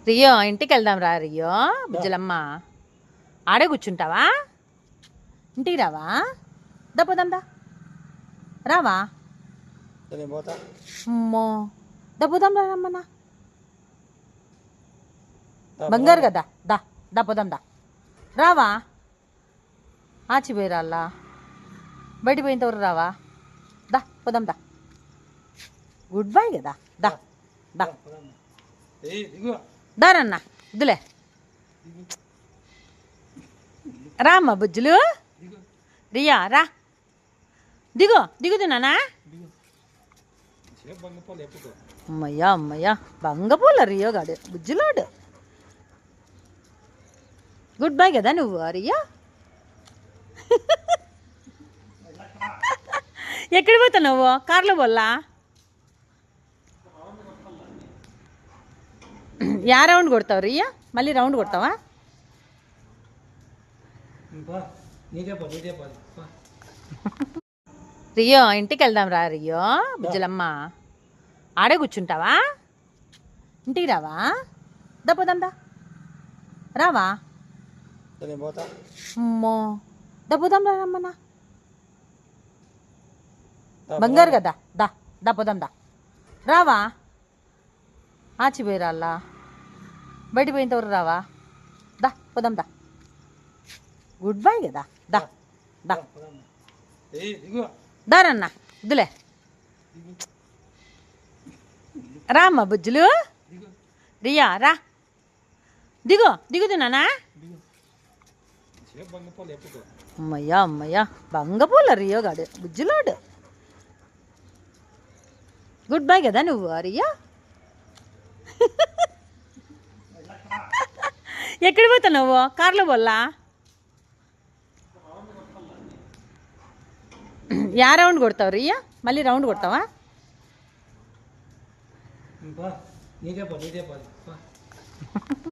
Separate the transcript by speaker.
Speaker 1: Rio ఇంటికి వెళ్దాం రా రియో బుజ్జలమ్మ ఆడే కూర్చుంటావా ఇంటికి రావా దప్పుదాందా రావా అమ్మో దప్పుదాం రా రమ్మన్నా బంగారు కదా దా దప్పుదాం దా రావా ఆచిపోయి రాల్లా బయటికి పోయినంతవరకు రావా దా పోదాం దా గుడ్ బై కదా దా దా దారన్న ఇద్దులే రామ్మ బుజ్జులు రియా రా దిగుతున్నానా అమ్మయ్యా అమ్మయ్యా బంగపూల రియో గాడు బుజ్జులాడు గుడ్ బై కదా నువ్వు రియా ఎక్కడికి పోతావు నువ్వు కార్లో పోల్లా యా రౌండ్ కొడతావు రియా మళ్ళీ రౌండ్ కొడతావా రియో ఇంటికి వెళ్దాం రా రియో బుజ్జలమ్మ ఆడే కూర్చుంటావా ఇంటికి రావా దప్పుదాందా రావా అమ్మో దప్పుదాం రా రమ్మన్నా బంగారు కదా దా దప్పుదాం దా రావా ఆచిపోయి రాల్లా బయటికి పోయినంతవరకు రావా దా పోదాం దా గుడ్ బై కదా దా దా దారన్న ఇద్దులే రామ్మ బుజ్జులు రియా రా దిగుతున్నానా అమ్మయ్యా అమ్మయ్యా బంగపూల రియో గాడు బుజ్జులాడు గుడ్ బై కదా నువ్వు రియా ఎక్కడికి పోతావు నువ్వు కార్లో పోల్లా యా రౌండ్ కొడతావు రియా మళ్ళీ రౌండ్ కొడతావా